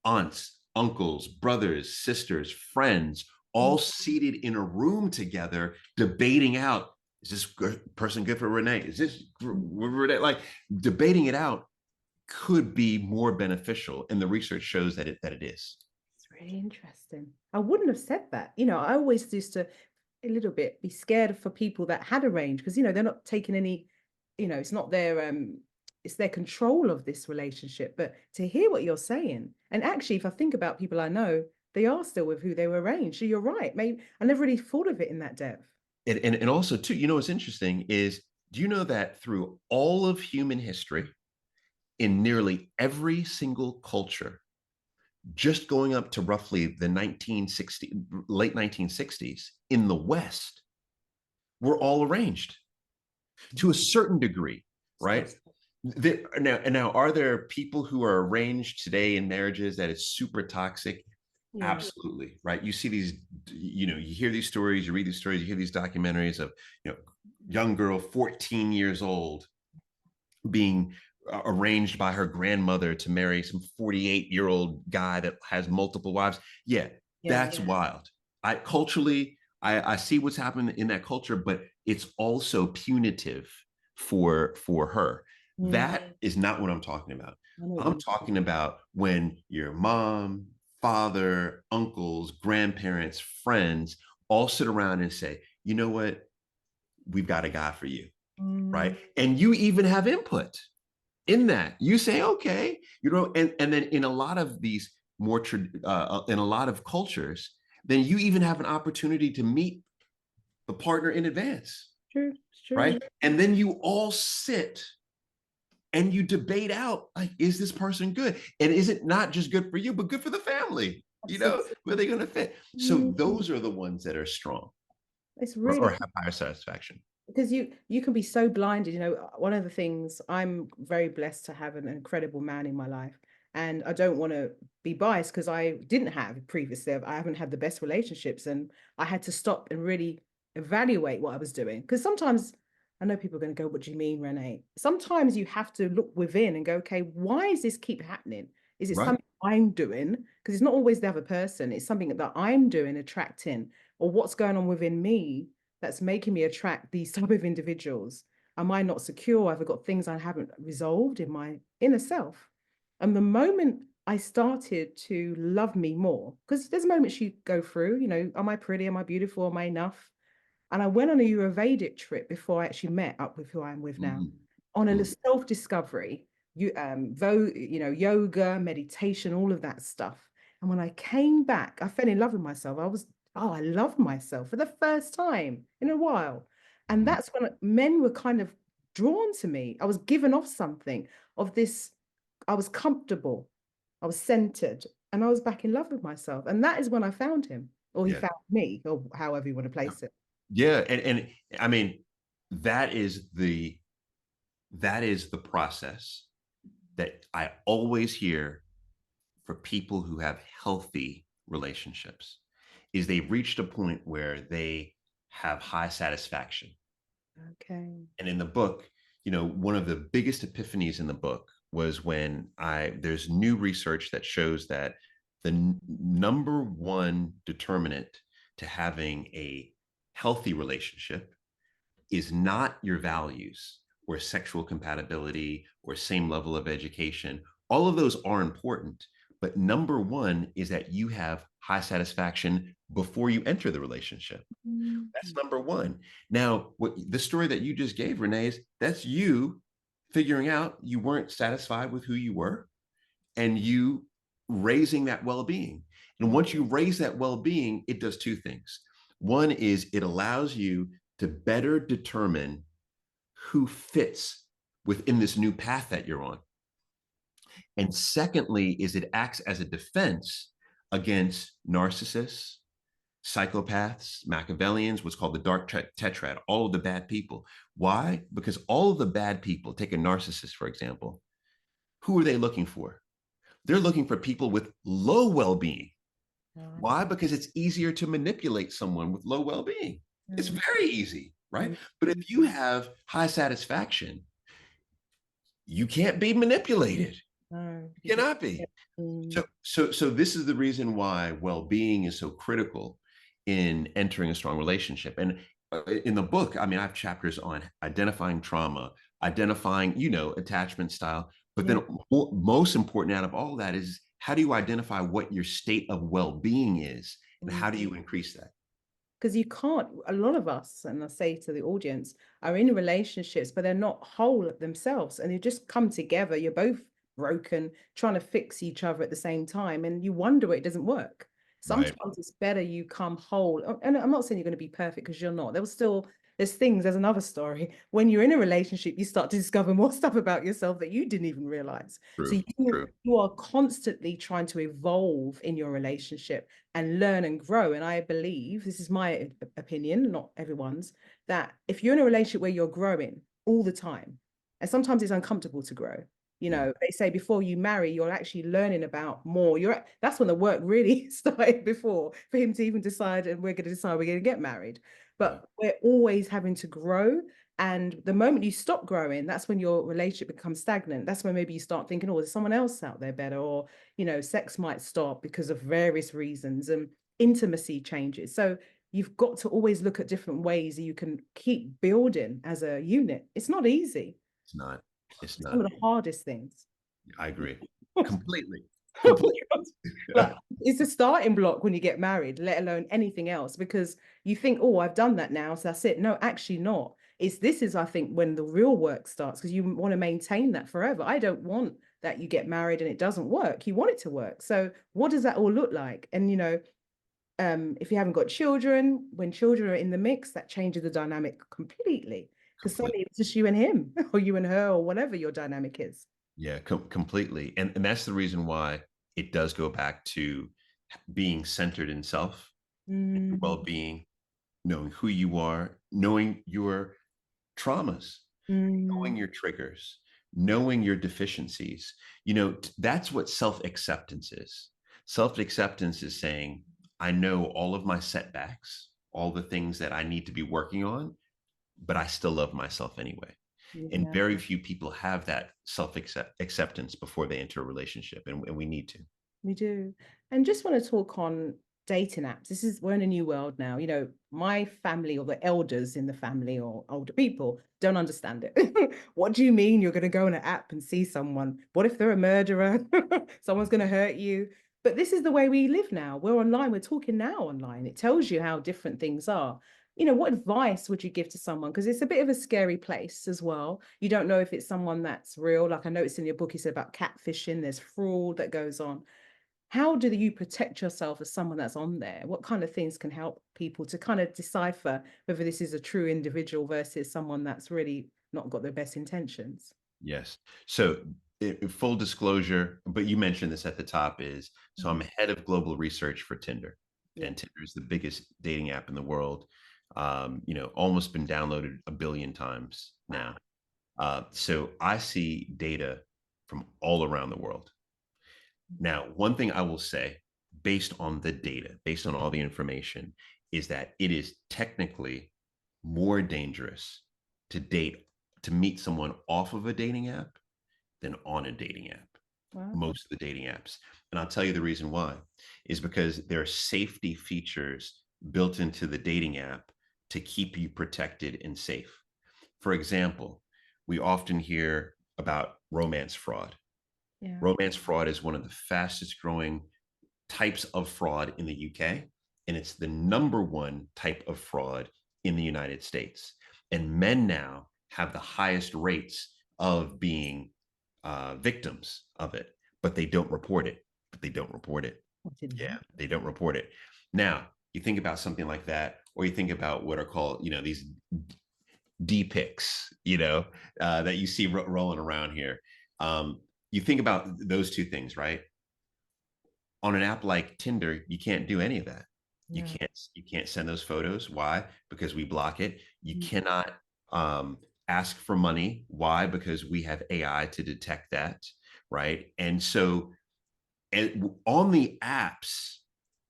aunts, uncles, brothers, sisters, friends, all Mm. seated in a room together, debating out, is this person good for Rene? Is this Rene? Like, debating it out could be more beneficial. And the research shows that it is. It's really interesting. I wouldn't have said that. I always used to a little bit be scared for people that had a range because they're not taking any, it's not their it's their control of this relationship. But to hear what you're saying, and actually, if I think about people I know, they are still with who they were arranged. So you're right. Maybe I never really thought of it in that depth. And also, too, what's interesting is, do you know that through all of human history, in nearly every single culture, just going up to roughly the late 1960s in the West, we're all arranged to a certain degree, right? Now, are there people who are arranged today in marriages that is super toxic? Yeah. Absolutely, right? You see these, you hear these stories, you read these stories, you hear these documentaries of, young girl, 14 years old, being arranged by her grandmother to marry some 48-year-old guy that has multiple wives. Yeah, Yeah. that's wild. I see what's happening in that culture, but it's also punitive for her. Mm, That is not what I'm talking about. I know what you I'm mean. talking about when your mom, father, uncles, grandparents, friends all sit around and say, you know what, we've got a guy for you, Mm, right? And you even have input in that. You say, okay, and then in a lot of these in a lot of cultures, then you even have an opportunity to meet the partner in advance, true. It's true. right? And then you all sit and you debate out, like, is this person good? And is it not just good for you, but good for the family? Absolutely. Where they going to fit? So Mm, those are the ones that are strong, it's or really have higher satisfaction. because you can be so blinded. One of the things, I'm very blessed to have an incredible man in my life, and I don't want to be biased because I didn't have previously. I haven't had the best relationships, and I had to stop and really evaluate what I was doing. Because sometimes I know people are going to go, what do you mean, Renee? Sometimes you have to look within and go, okay, why does this keep happening? Is it Right. something I'm doing? Because it's not always the other person, it's something that I'm doing, attracting, or what's going on within me that's making me attract these type of individuals. Am I not secure? Have I got things I haven't resolved in my inner self? And the moment I started to love me more, because there's moments you go through, am I pretty? Am I beautiful? Am I enough? And I went on a Ayurvedic trip before I actually met up with who I'm with now, Mm, on a mm, self-discovery, yoga, meditation, all of that stuff. And when I came back, I fell in love with myself. I love myself for the first time in a while. And mm. that's when men were kind of drawn to me. I was given off something of this, I was comfortable, I was centered, and I was back in love with myself. And that is when I found him, or he Yeah. found me, or however you want to Yeah. place it. Yeah. And I mean, that is the process that I always hear for people who have healthy relationships. is they've reached a point where they have high satisfaction. Okay. And in the book, one of the biggest epiphanies in the book was when there's new research that shows that the number one determinant to having a healthy relationship is not your values or sexual compatibility or same level of education. All of those are important, but number one is that you have high satisfaction before you enter the relationship. That's Mhm. number one. Now, what the story that you just gave, Renee, is that's you figuring out you weren't satisfied with who you were and you raising that well-being. And once you raise that well-being, it does two things. One is it allows you to better determine who fits within this new path that you're on. And secondly, is it acts as a defense against narcissists, psychopaths, Machiavellians, what's called the dark tetrad, all of the bad people. Why? Because all of the bad people, take a narcissist, for example, who are they looking for? They're looking for people with low well being. Why? Because it's easier to manipulate someone with low well being. It's Mhm. very easy, right? But if Mhm. you have high satisfaction, you can't be manipulated. No, you You just cannot be. mm, So this is the reason why well-being is so critical in entering a strong relationship. And in the book, I mean, I have chapters on identifying trauma, identifying, attachment style. But yeah. then most important out of all that is how do you identify what your state of well-being is and how do you increase that? Because you can't, a lot of us, and I say to the audience, are in relationships, but they're not whole themselves. And you just come together, you're both broken, trying to fix each other at the same time. And you wonder why it doesn't work. Right. Sometimes it's better you come whole. And I'm not saying you're going to be perfect because you're not. There's things, there's another story. When you're in a relationship, you start to discover more stuff about yourself that you didn't even realize. So True. True. you are constantly trying to evolve in your relationship and learn and grow. And I believe, this is my opinion, not everyone's, that if you're in a relationship where you're growing all the time, and sometimes it's uncomfortable to grow. Yeah. They say before you marry, you're actually learning about more. That's when the work really started before for him to even decide, and we're going to decide we're going to get married. Yeah. But we're always having to grow. And the moment you stop growing, that's when your relationship becomes stagnant. That's when maybe you start thinking, oh, there's someone else out there better, or sex might stop because of various reasons and intimacy changes. So you've got to always look at different ways that you can keep building as a unit. It's not easy. It's not. It's It's one not. of the hardest things. I agree. Completely. Completely. Like, it's a starting block when you get married, let alone anything else, because you think, oh, I've done that now, so that's it. No, actually not. This is, I think, when the real work starts, because you want to maintain that forever. I don't want that you get married and it doesn't work. You want it to work. So what does that all look like? And if you haven't got children, when children are in the mix, that changes the dynamic completely. Because Completely. suddenly it's just you and him, or you and her, or whatever your dynamic is. Yeah, completely. And that's the reason why it does go back to being centered in self, Mm, well-being, knowing who you are, knowing your traumas, knowing mm, your triggers, knowing your deficiencies. That's what self-acceptance is. Self-acceptance is saying, I know all of my setbacks, all the things that I need to be working on, but I still love myself anyway. And yeah. very few people have that self acceptance before they enter a relationship, and we need to. We do. And just want to talk on dating apps. We're in a new world now. My family or the elders in the family or older people don't understand it. What do you mean you're going to go on an app and see someone? What if they're a murderer? Someone's going to hurt you. But this is the way we live now. We're online. We're talking now online. It tells you how different things are. What advice would you give to someone? Because it's a bit of a scary place as well. You don't know if it's someone that's real. Like I noticed in your book, you said about catfishing, there's fraud that goes on. How do you protect yourself as someone that's on there? What kind of things can help people to kind of decipher whether this is a true individual versus someone that's really not got their best intentions? Yes. So, full disclosure, but you mentioned this at the top is so I'm Mhm. head of global research for Tinder, Yeah. and Tinder is the biggest dating app in the world. Almost been downloaded a billion times Wow. now. So I see data from all around the world. Now, one thing I will say based on the data, based on all the information, is that it is technically more dangerous to date, to meet someone off of a dating app than on a dating app. Wow. Most of the dating apps. And I'll tell you the reason why is because there are safety features built into the dating app to keep you protected and safe. For example, we often hear about romance fraud. Yeah. Romance fraud is one of the fastest growing types of fraud in the UK, and it's the number one type of fraud in the United States. And men now have the highest rates of being victims of it, but they don't report it. But they don't report it. I didn't Yeah, know. they don't report it. Now, you think about something like that, or you think about what are called, these D pics, that you see rolling around here. You think about those two things, right? On an app like Tinder, you can't do any of that. You Yeah. can't you can't send those photos. Why? Because we block it. You Mm. cannot ask for money. Why? Because we have AI to detect that, right? And so on the apps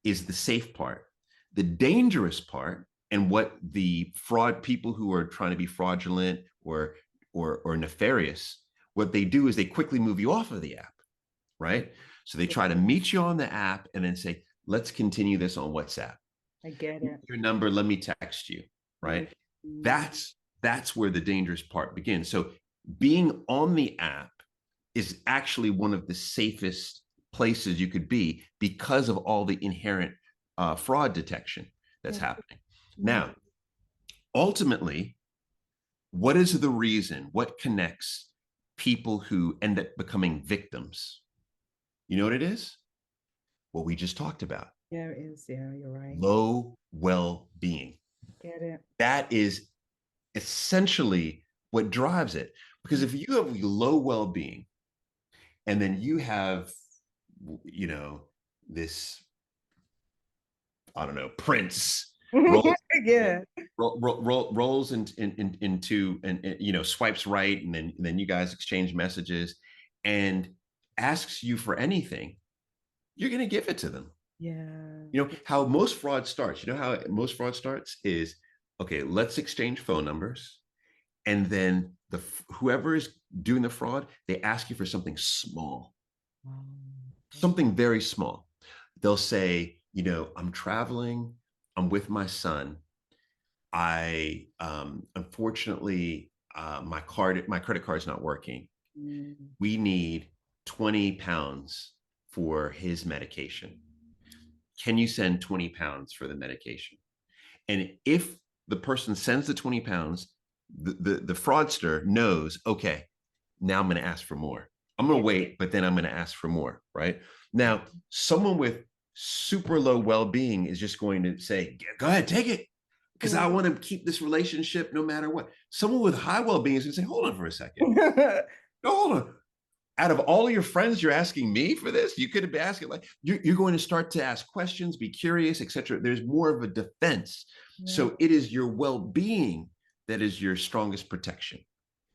is the safe part. The dangerous part, and what the fraud people who are trying to be fraudulent or nefarious, what they do is they quickly move you off of the app, right? So they Yeah, try to meet you on the app and then say, let's continue this on WhatsApp. I get it. Your number, let me text you, right? Mm. That's where the dangerous part begins. So being on the app is actually one of the safest places you could be because of all the inherent fraud detection that's Yeah. happening. Mm. Now, ultimately, what is the reason? What connects people who end up becoming victims? You know what it is? What we just talked about: Yeah, it is. Yeah, you're right. low well being. Get it. That is essentially what drives it. Because Mm. if you have low well being, and then you have, you know, this, I don't know, Prince rolls Yeah. rolls into and swipes right, and then you guys exchange messages and asks you for anything, you're going to give it to them. Yeah. You know how most fraud starts. You know how most fraud starts is, okay, let's exchange phone numbers, and then whoever is doing the fraud, they ask you for something small, Wow. something very small. They'll say, I'm traveling, I'm with my son. I unfortunately, my credit card's not working. Mm. We need 20 pounds for his medication. Can you send 20 pounds for the medication? And if the person sends the 20 pounds, the fraudster knows, okay, now I'm going to ask for more. I'm going Yeah. to wait, but then I'm going to ask for more, right? Now, someone with super low well being is just going to say, go ahead, take it, because I want to keep this relationship no matter what. Someone with high well being is going to say, hold on for a second. No, hold on. Out of all of your friends, you're asking me for this? You could have been asking, like, you're going to start to ask questions, be curious, etc. There's more of a defense. Yeah. So it is your well-being that is your strongest protection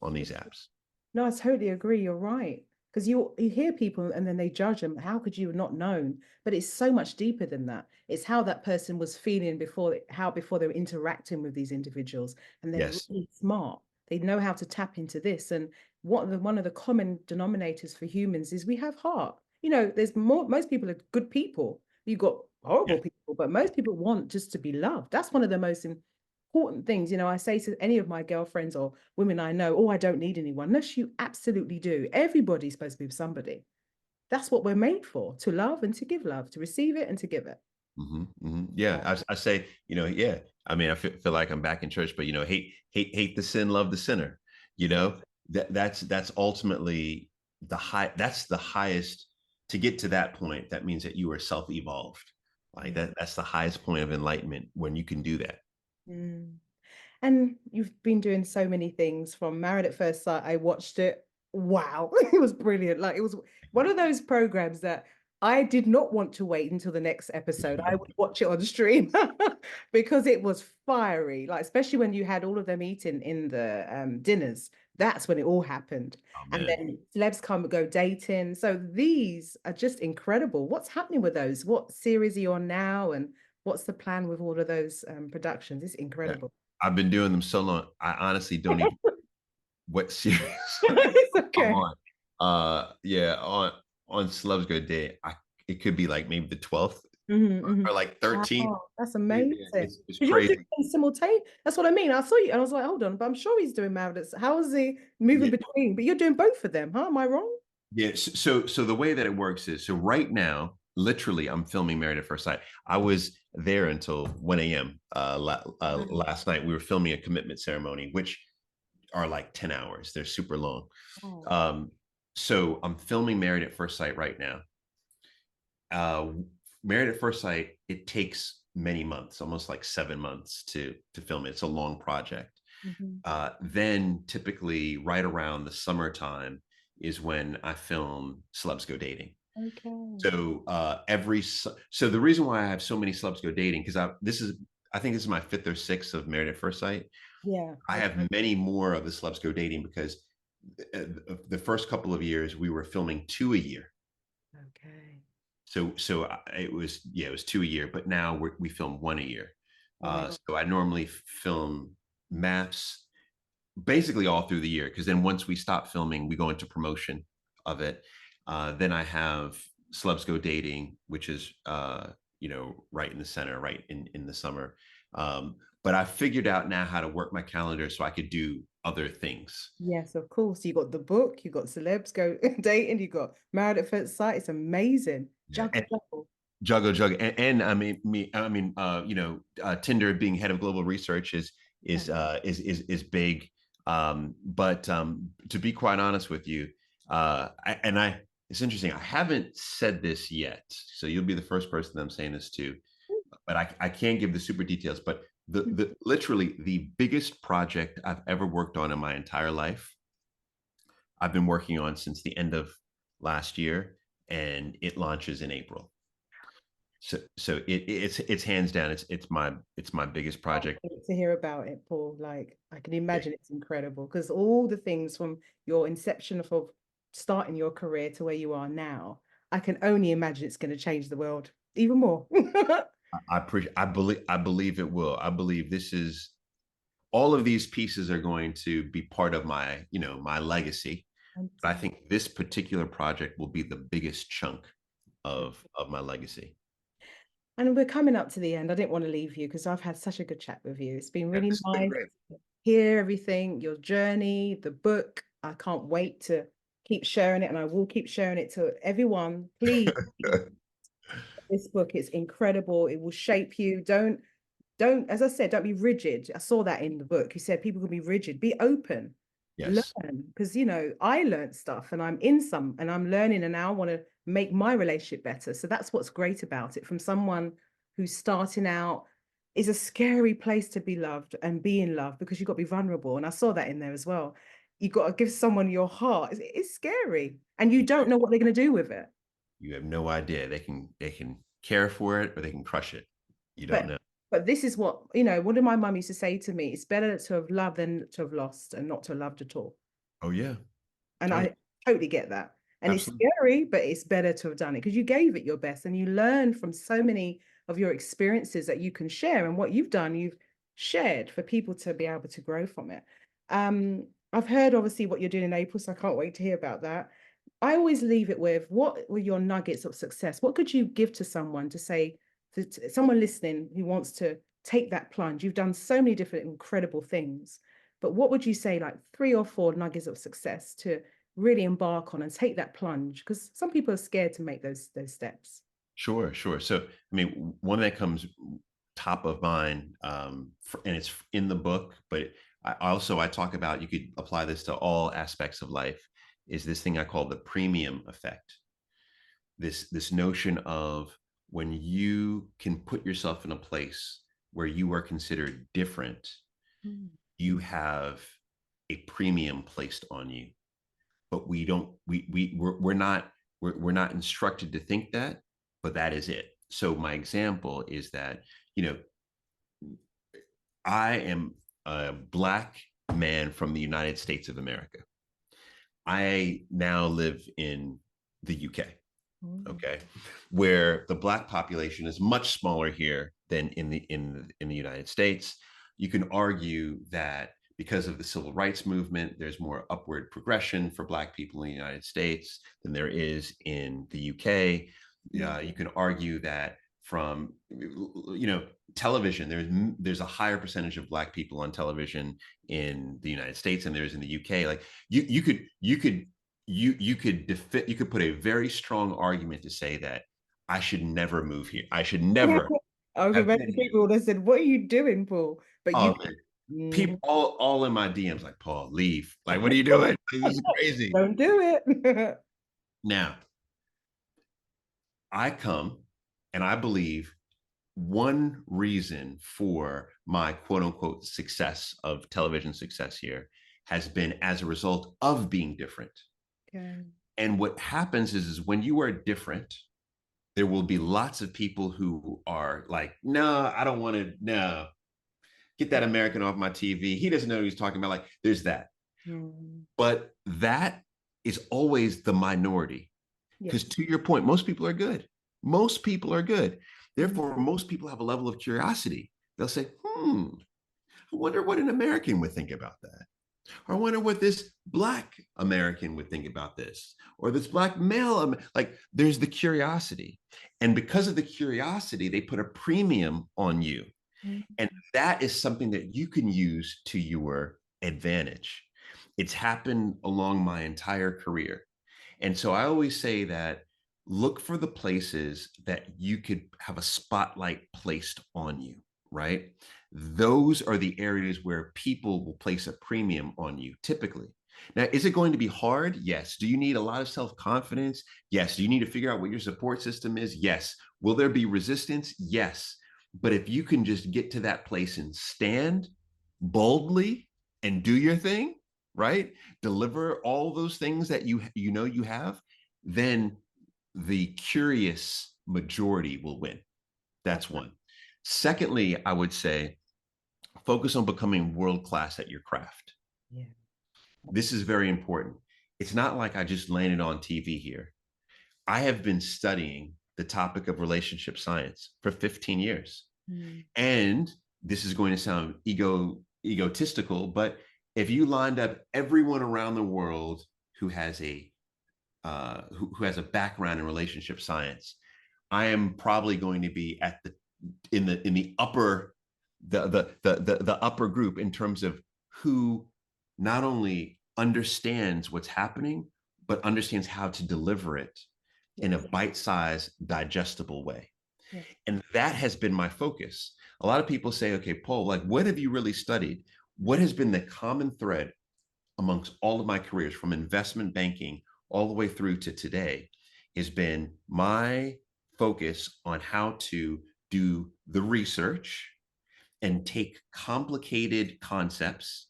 on these apps. No, I totally agree. You're right. Because you hear people and then they judge them. How could you have not known? But it's so much deeper than that. It's how that person was feeling before they were interacting with these individuals. And they're Yes. really smart. They know how to tap into this. And one of the common denominators for humans is we have heart. There's most people are good people. You've got Yeah. horrible people, but most people want just to be loved. That's one of the most important things. I say to any of my girlfriends or women I know, oh, I don't need anyone. Unless you absolutely do. Everybody's supposed to be with somebody. That's what we're made for, to love and to give love, to receive it and to give it. Yeah, Yeah. I say, yeah. I mean, I feel like I'm back in church, but hate the sin, love the sinner. You know that's ultimately That's the highest. To get to that point, that means that you are self-evolved. Like Yeah. that's the highest point of enlightenment when you can do that. Mm. And you've been doing so many things from Married at First Sight. I watched it. Wow, it was brilliant. Like it was one of those programs that I did not want to wait until the next episode. I would watch it on stream because it was fiery. Like especially when you had all of them eating in the dinners. That's when it all happened. Oh And man. then celebs come and go dating. So these are just incredible. What's happening with those? What series are you on now? And what's the plan with all of those productions? It's Yeah. incredible. I've been doing them so long. I honestly don't even what series It's I'm okay. on. Yeah, on Celebs Go Day. It could be like maybe the 12th or like 13th. Wow, that's Yeah, amazing. it's Because you're doing crazy. them simultaneously. That's what I mean. I saw you and I was like, hold on, but I'm sure he's doing Mavericks. How is he moving Yeah. between? But you're doing both of them, huh? Am I wrong? Yeah. So the way that it works is so right now, literally, I'm filming Married at First Sight. I was there until 1 a.m. Wow. Last night. We were filming a commitment ceremony, which are like 10 hours. They're super long. Oh. Um, so I'm filming Married at First Sight right now. uh, Married at First Sight, it takes many months, almost like 7 months to film it. It's a long project. Mhm. Then typically right around the summertime is when I film Celebs Go Dating. Okay. So so the reason why I have so many celebs go dating because I think this is my fifth or sixth of Married at First Sight. Yeah. I Okay. have many more of the celebs go dating because the first couple of years we were filming two a year. Okay. It was it was two a year, but now we film one a year. Right. So I normally film maps basically all through the year because then once we stop filming, we go into promotion of it. Then I have Celebs Go Dating, which is right in the center, right in the summer. But I figured out now how to work my calendar so I could do other things. Yes, of course. You got the book, you got celebs go dating, you got married at first sight. It's amazing. Yeah. Juggle, juggle. Juggle, and Tinder being head of global research Oh, is big. But to be quite honest with you, it's interesting. I haven't said this yet, so you'll be the first person I'm saying this to. But I can't give the super details. But the literally the biggest project I've ever worked on in my entire life, I've been working on since the end of last year, and it launches in April. It's hands down. It's my biggest can't project. wait to hear about it, Paul. Like I can Yeah, imagine it's incredible because all the things from your inception of starting your career to where you are now, I can only imagine it's going to change the world even more. I appreciate. I believe it will. I believe this is all of these pieces are going to be part of my my legacy. But I think this particular project will be the biggest chunk of my legacy. And we're coming up to the end. I didn't want to leave you because I've had such a good chat with you. It's been Yeah, really this has been nice great. to hear everything, your journey, the book. I can't wait to keep sharing it, and I will keep sharing it to everyone. Please, this book is incredible. It will shape you. Don't, as I said, don't be rigid. I saw that in the book. You said people can be rigid. Be open, Yes. learn. Because I learned stuff and I'm in some and I'm learning and now I want to make my relationship better. So that's what's great about it. From someone who's starting out, is a scary place to be loved and be in love because you've got to be vulnerable. And I saw that in there as well. You've got to give someone your heart. It's scary. And you don't know what they're going to do with it. You have no idea. They can care for it or they can crush it. You don't But know. but this is what did my mum used to say to me? It's better to have loved than to have lost and not to have loved at all. Oh yeah. And Oh, I totally get that. And it's absolutely. scary, but it's better to have done it because you gave it your best and you learn from so many of your experiences that you can share. And what you've done, you've shared for people to be able to grow from it. I've heard obviously what you're doing in April, so I can't wait to hear about that. I always leave it with what were your nuggets of success? What could you give to someone to say to someone listening who wants to take that plunge? You've done so many different incredible things, but what would you say, like three or four nuggets of success to really embark on and take that plunge? Because some people are scared to make those steps. Sure, sure. So, I mean, one that comes top of mind, and it's in the book, but I talk about you could apply this to all aspects of life. Is this thing I call the premium effect? This notion of when you can put yourself in a place where you are considered different, Mm. you have a premium placed on you. But we don't we're not instructed to think that, but that is it. So my example is that you know I am a black man from the United States of America. I now live in the UK, Mm. okay, where the Black population is much smaller here than in the United States. You can argue that because of the civil rights movement, there's more upward progression for Black people in the United States than there is in the UK. Yeah. You can argue that from television, there's a higher percentage of Black people on television in the United States than there is in the UK. Like you could put a very strong argument to say that I should never move here. I should never I can have imagine been here. people would have said, "What are you doing, Paul?" But you, Oh man, mm, people all in my DMs like, Paul, leave. Like, what are you doing? Like, this is crazy. don't do it. Now, I come and I believe one reason for my quote unquote success of television success here has been as a result of being different. Okay. And what happens is when you are different, there will be lots of people who are like, no, I don't want to, no, get that American off my TV. He doesn't know what he's talking about. Like, there's that. Mm, But that is always the minority. yeah. Because to your point, most people are good. Most people are good. Mm, Therefore, most people have a level of curiosity. They'll say, I wonder what an American would think about that. Or I wonder what this Black American would think about this, or this Black male. Like, there's the curiosity. And because of the curiosity, they put a premium on you. mm, And that is something that you can use to your advantage. It's happened along my entire career. And so I always say that look for the places that you could have a spotlight placed on you, right? Those are the areas where people will place a premium on you typically. Now, is it going to be hard? Yes. Do you need a lot of self confidence? Yes. Do you need to figure out what your support system is? Yes. Will there be resistance? Yes. But if you can just get to that place and stand boldly and do your thing, right? Deliver all those things that you know you have, then the curious majority will win. oh, That's one. Secondly, I would say focus on becoming world class at your craft. yeah. This is very important. It's not like I just landed on TV here. I have been studying the topic of relationship science for 15 years. Mm, And this is going to sound egotistical, but if you lined up everyone around the world who has who has a background in relationship science, I am probably going to be at the in the upper the upper group in terms of who not only understands what's happening, but understands how to deliver it in a yes. bite-sized, digestible way. Yeah. And that has been my focus. A lot of people say, okay, Paul, like, what have you really studied? What has been the common thread amongst all of my careers from investment banking all the way through to today has been my focus on how to do the research and take complicated concepts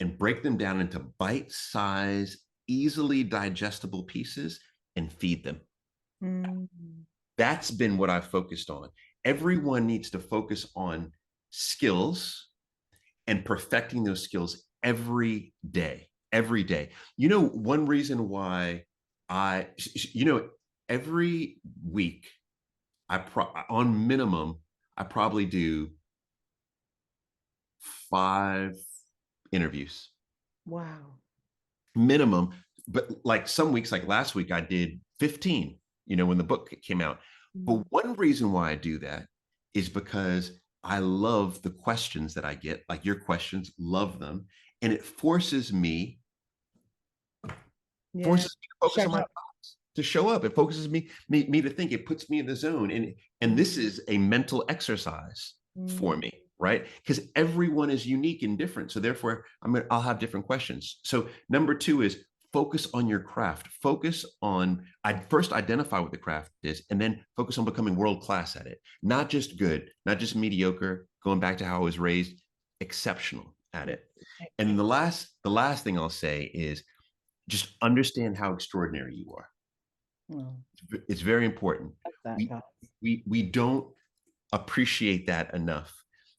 and break them down into bite-sized, easily digestible pieces and feed them. Mm, That's been what I've focused on. Everyone needs to focus on skills and perfecting those skills every day, every day. One reason why I, every week, on minimum, I probably do 5 interviews wow. minimum. But like some weeks, like last week, I did 15, when the book came out. But Mm, one reason why I do that is because I love the questions that I get, like your questions, love them. And it yeah. forces me to focus Show on my up. thoughts, to show up. It focuses me to think. It puts me in the zone. And Mm, this is a mental exercise mm, for me, right? Because everyone is unique and different. So therefore, I'll have different questions. So number two is focus on your craft. Focus on, I first identify what the craft is, and then focus on becoming world class at it. Not just good, not just mediocre, going back to how I was raised, exceptional at yeah. it. And Excellent. the last thing I'll say is just understand how extraordinary you are. Oh, It's very important. love that, We guys. we don't appreciate that enough.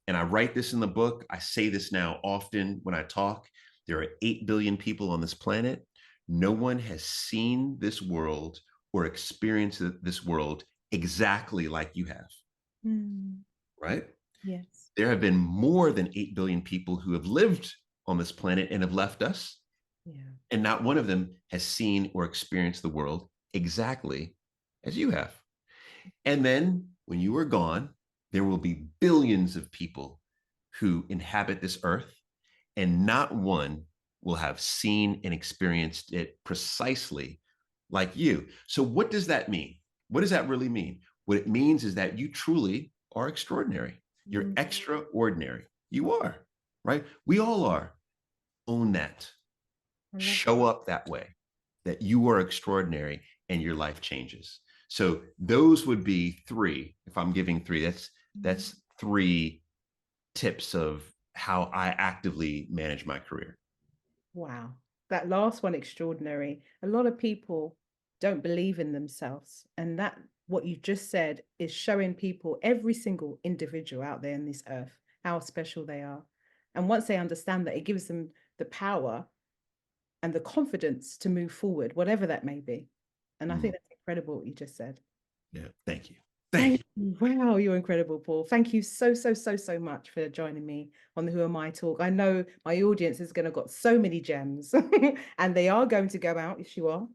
And I write this in the book. I say this now often when I talk. There are 8 billion people on this planet. No one has seen this world or experienced this world exactly like you have, Mm. right? Yes. There have been more than 8 billion people who have lived on this planet and have left us. Yeah. And not one of them has seen or experienced the world exactly as you have. And then when you are gone, there will be billions of people who inhabit this earth, and not one will have seen and experienced it precisely like you. So, what does that mean? What does that really mean? What it means is that you truly are extraordinary. You're Mm. extraordinary. You are, right? We all are. Own that. I love Show up that way, that you are extraordinary and your life changes. So those would be three. If I'm giving three, that. that's three tips of how I actively manage my career. Wow. That last one, extraordinary. A lot of people don't believe in themselves. And that, what you just said, is showing people, every single individual out there in this earth, how special they are. And once they understand that, it gives them the power and the confidence to move forward, whatever that may be. And I think Mm, that's incredible what you just said. yeah. Thank you. Thank Thank you. you. Wow, you're incredible, Paul. Thank you so, so, so, so much for joining me on the Who Am I Talk. I know my audience is going to got so many gems and they are going to go out, if you are,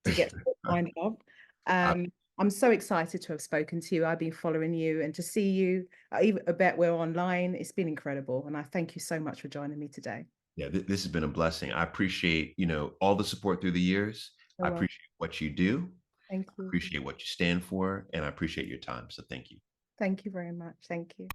to get signed up. I, I'm so excited to have spoken to you. I've been following you and to see you. I bet we're online. It's been incredible. And I thank you so much for joining me today. yeah, this has been a blessing. I appreciate, all the support through the years. So I well, appreciate what you do. thank I you. appreciate what you stand for, and I appreciate your time. So thank you. Thank you very much. Thank you.